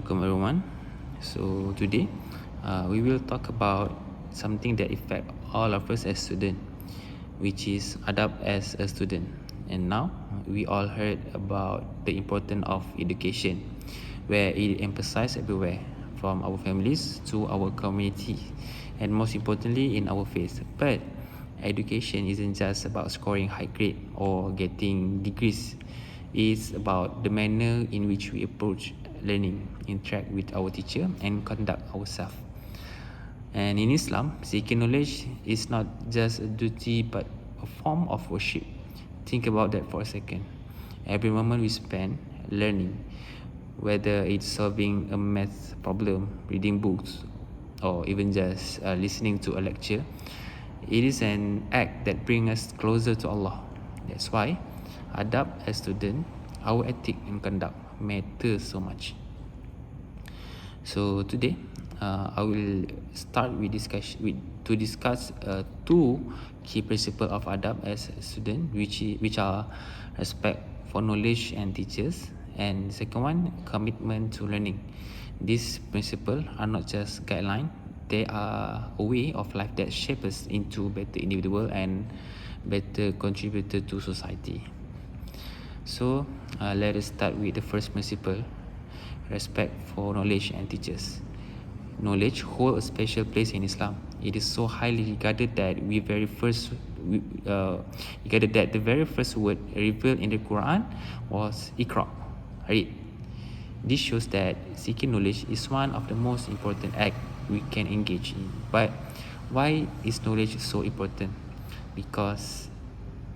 welcome everyone. So today we will talk about something that affect all of us as students, which is Adab as a student. And now we all heard about the importance of education, where it emphasized everywhere, from our families to our community, and most importantly in our faith. But education isn't just about scoring high grade or getting degrees. It's about the manner in which we approach learning, interact with our teacher, and conduct ourselves. And in Islam, seeking knowledge is not just a duty but a form of worship. Think about that for a second. Every moment we spend learning, whether it's solving a math problem, reading books, or even just listening to a lecture, it is an act that brings us closer to Allah. That's why Adab as student, our ethic and conduct matters so much. So today, I will start with to discuss two key principles of Adab as a student, which are respect for knowledge and teachers, and second one, commitment to learning. These principles are not just guidelines; they are a way of life that shapes us into better individual and better contributor to society. So let us start with the first principle: respect for knowledge and teachers. Knowledge holds a special place in Islam. It is so highly regarded that the very first word revealed in the Quran was Iqra, read. This shows that seeking knowledge is one of the most important acts we can engage in. But why is knowledge so important? Because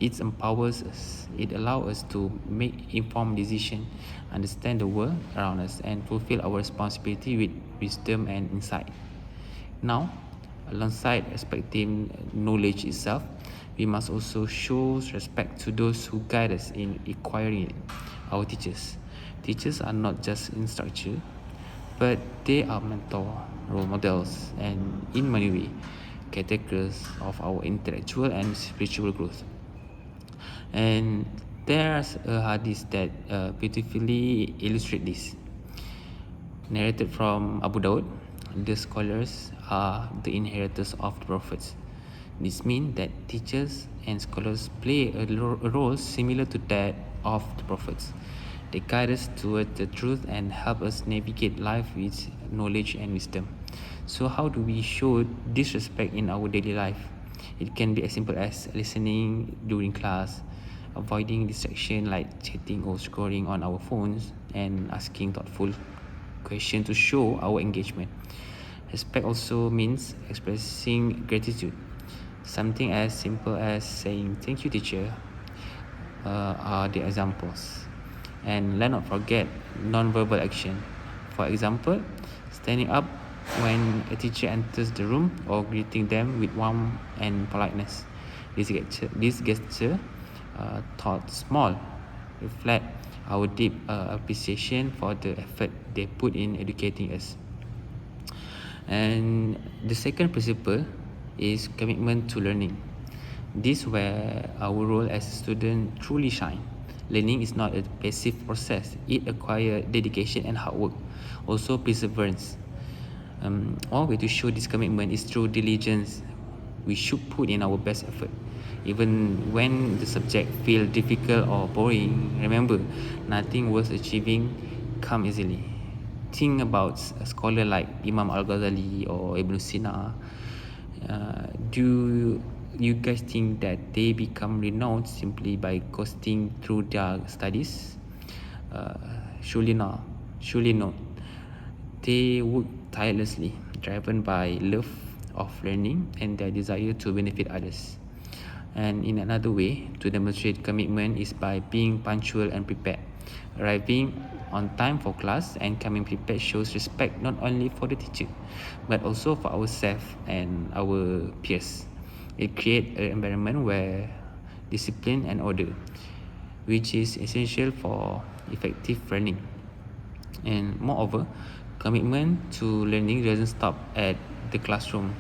it empowers us. It allows us to make informed decisions, understand the world around us, and fulfill our responsibility with wisdom and insight. Now, alongside respecting knowledge itself, we must also show respect to those who guide us in acquiring it, our teachers. Teachers are not just instructors, but they are mentors, role models, and in many ways, caretakers of our intellectual and spiritual growth. And there's a hadith that beautifully illustrates this. Narrated from ABDUL, the scholars are the inheritors of the prophets. This means that teachers and scholars play a role similar to that of the prophets. They guide us toward the truth and help us navigate life with knowledge and wisdom. So how do we show this respect in our daily life? It can be as simple as listening during class, avoiding distraction like chatting or scrolling on our phones, and asking thoughtful questions to show our engagement. Respect also means expressing gratitude. Something as simple as saying thank you teacher are the examples. And let not forget non-verbal action. For example, standing up when a teacher enters the room or greeting them with warmth and politeness. This gesture, thought small, reflect our deep appreciation for the effort they put in educating us. And the second principle is commitment to learning. This is where our role as a student truly shine. Learning is not a passive process. It requires dedication and hard work, also perseverance. One way to show this commitment is through diligence. We should put in our best effort. Even when the subject feels difficult or boring, remember, nothing worth achieving comes easily. Think about a scholar like Imam Al-Ghazali or Ibn Sina. Do you guys think that they become renowned simply by coasting through their studies? Surely not. They work tirelessly, driven by love of learning and their desire to benefit others. And in another way to demonstrate commitment is by being punctual and prepared. Arriving on time for class and coming prepared shows respect not only for the teacher but also for ourselves and our peers. It creates an environment where discipline and order, which is essential for effective learning. And moreover, commitment to learning doesn't stop at the classroom.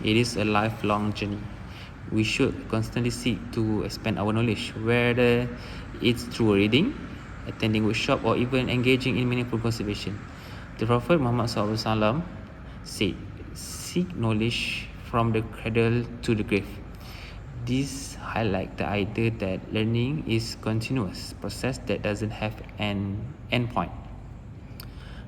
It is a lifelong journey. We should constantly seek to expand our knowledge, whether it's through reading, attending workshop, or even engaging in meaningful conversation. The Prophet Muhammad SAW said, "Seek knowledge from the cradle to the grave." This highlights the idea that learning is a continuous process that doesn't have an endpoint.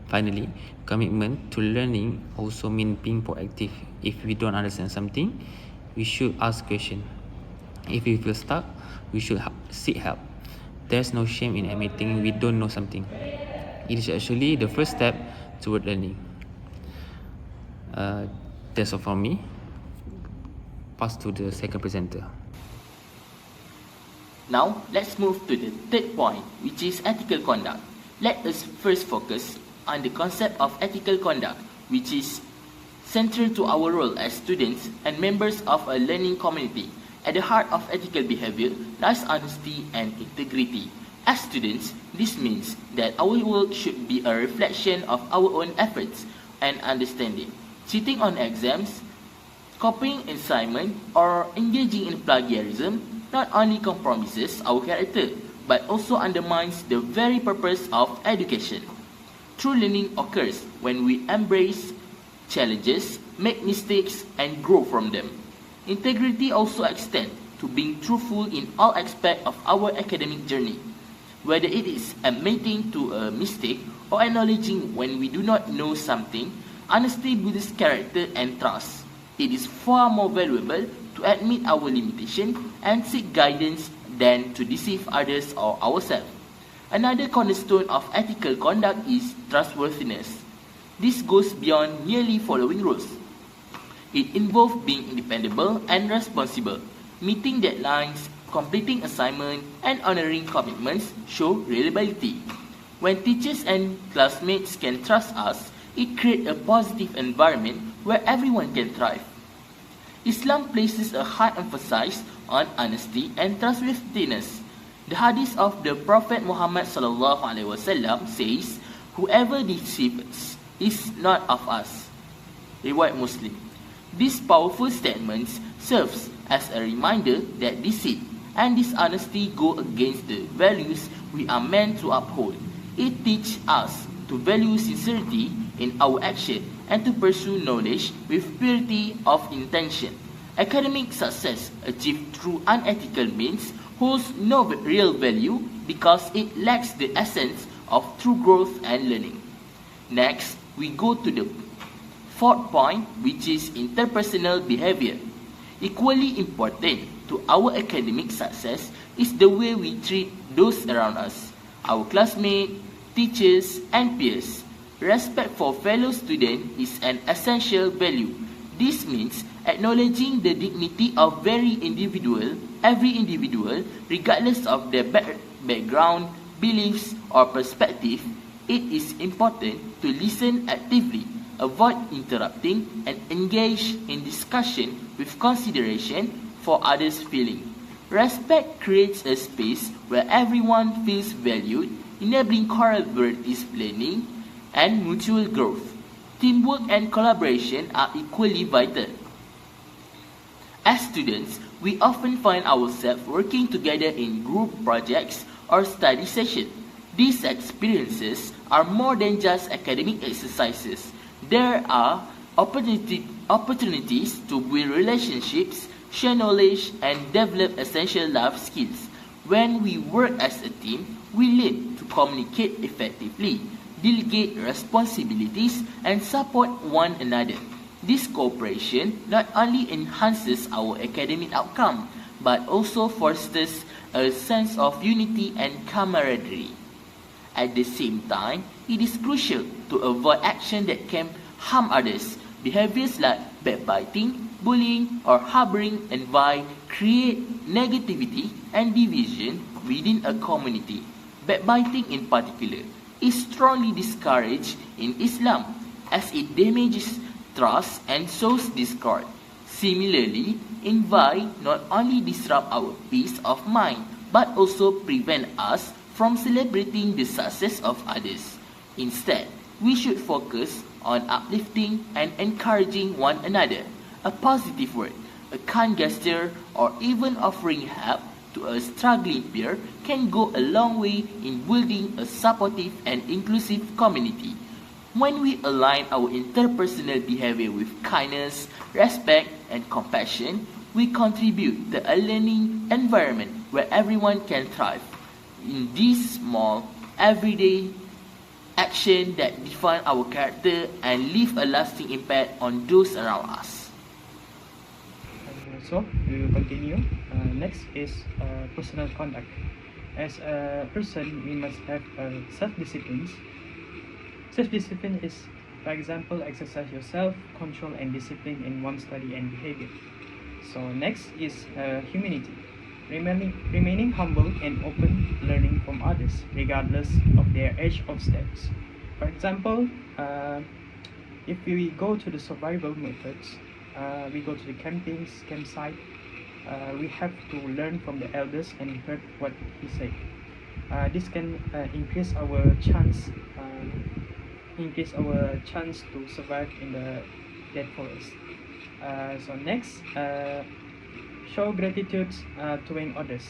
Finally, commitment to learning also means being proactive. If we don't understand something, we should ask questions. If we feel stuck, we should seek help. There's no shame in admitting we don't know something. It is actually the first step toward learning. That's all from me. Pass to the second presenter. Now, let's move to the third point, which is ethical conduct. Let us first focus on the concept of ethical conduct, which is central to our role as students and members of a learning community. At the heart of ethical behavior lies honesty and integrity. As students, this means that our work should be a reflection of our own efforts and understanding. Cheating on exams, copying assignment, or engaging in plagiarism not only compromises our character, but also undermines the very purpose of education. True learning occurs when we embrace challenges, make mistakes, and grow from them. Integrity also extends to being truthful in all aspects of our academic journey. Whether it is admitting to a mistake or acknowledging when we do not know something, honesty builds character and trust. It is far more valuable to admit our limitation and seek guidance than to deceive others or ourselves. Another cornerstone of ethical conduct is trustworthiness. This goes beyond merely following rules. It involves being dependable and responsible. Meeting deadlines, completing assignments, and honoring commitments show reliability. When teachers and classmates can trust us, it creates a positive environment where everyone can thrive. Islam places a high emphasis on honesty and trustworthiness. The hadith of the Prophet Muhammad SAW says, "Whoever deceives is not of us." Riwayat Muslim. This powerful statement serves as a reminder that deceit and dishonesty go against the values we are meant to uphold. It teaches us to value sincerity in our action and to pursue knowledge with purity of intention. Academic success achieved through unethical means holds no real value because it lacks the essence of true growth and learning. Next, we go to the fourth point, which is interpersonal behavior. Equally important to our academic success is the way we treat those around us, our classmates, teachers, and peers. Respect for fellow students is an essential value. This means acknowledging the dignity of every individual, regardless of their background, beliefs, or perspective. It is important to listen actively, avoid interrupting, and engage in discussion with consideration for others' feelings. Respect creates a space where everyone feels valued, enabling collaborative learning and mutual growth. Teamwork and collaboration are equally vital. As students, we often find ourselves working together in group projects or study sessions. These experiences are more than just academic exercises. There are opportunities to build relationships, share knowledge, and develop essential life skills. When we work as a team, we learn to communicate effectively, delegate responsibilities, and support one another. This cooperation not only enhances our academic outcome, but also fosters a sense of unity and camaraderie. At the same time, it is crucial to avoid action that can harm others. Behaviors like backbiting, bullying, or harboring envy create negativity and division within a community. Backbiting in particular is strongly discouraged in Islam as it damages trust and sows discord. Similarly, envy not only disrupts our peace of mind but also prevents us from celebrating the success of others. Instead, we should focus on uplifting and encouraging one another. A positive word, a kind gesture, or even offering help to a struggling peer can go a long way in building a supportive and inclusive community. When we align our interpersonal behavior with kindness, respect, and compassion, we contribute to a learning environment where everyone can thrive. In these small, everyday actions that define our character and leave a lasting impact on those around us. So we will continue. Next is personal conduct. As a person, we must have self-discipline. Self-discipline is, for example, exercise yourself, control and discipline in one's study and behavior. So next is humility. Remaining humble and open, learning from others, regardless of their age of steps. For example, if we go to the survival methods, we go to the campsite, we have to learn from the elders and heard what he said. This can increase our chance to survive in the dead forest. So next, show gratitude toward others.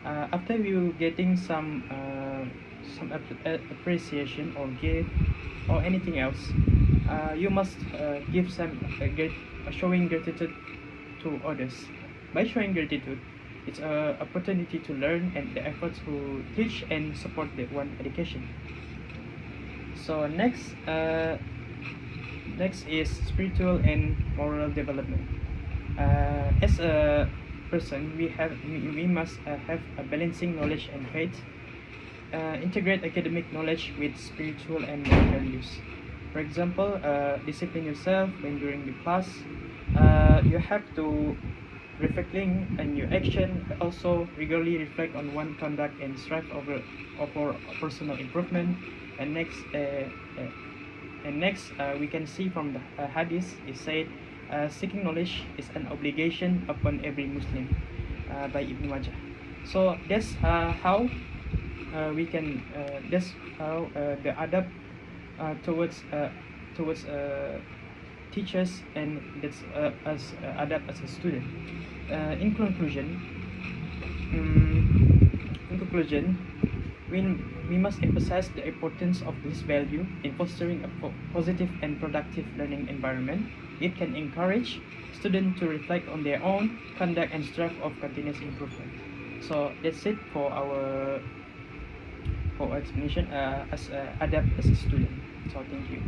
After you getting some appreciation or gift or anything else, you must give some showing gratitude to others. By showing gratitude, it's an opportunity to learn and the efforts to teach and support the one education. So next is spiritual and moral development. As a person, we must have a balancing knowledge and faith. Integrate academic knowledge with spiritual and moral values. For example, discipline yourself when during the class. You have to reflecting on your action. Also, regularly reflect on one conduct and strive for personal improvement. And next, we can see from the hadith, it said, seeking knowledge is an obligation upon every Muslim, by Ibn Majah. So that's how we can. That's how the adab towards teachers, and that's as adab as a student. In conclusion, we must emphasize the importance of this value in fostering a positive and productive learning environment. It can encourage students to reflect on their own conduct and strive of continuous improvement. So that's it for our explanation as adab as a student. So thank you.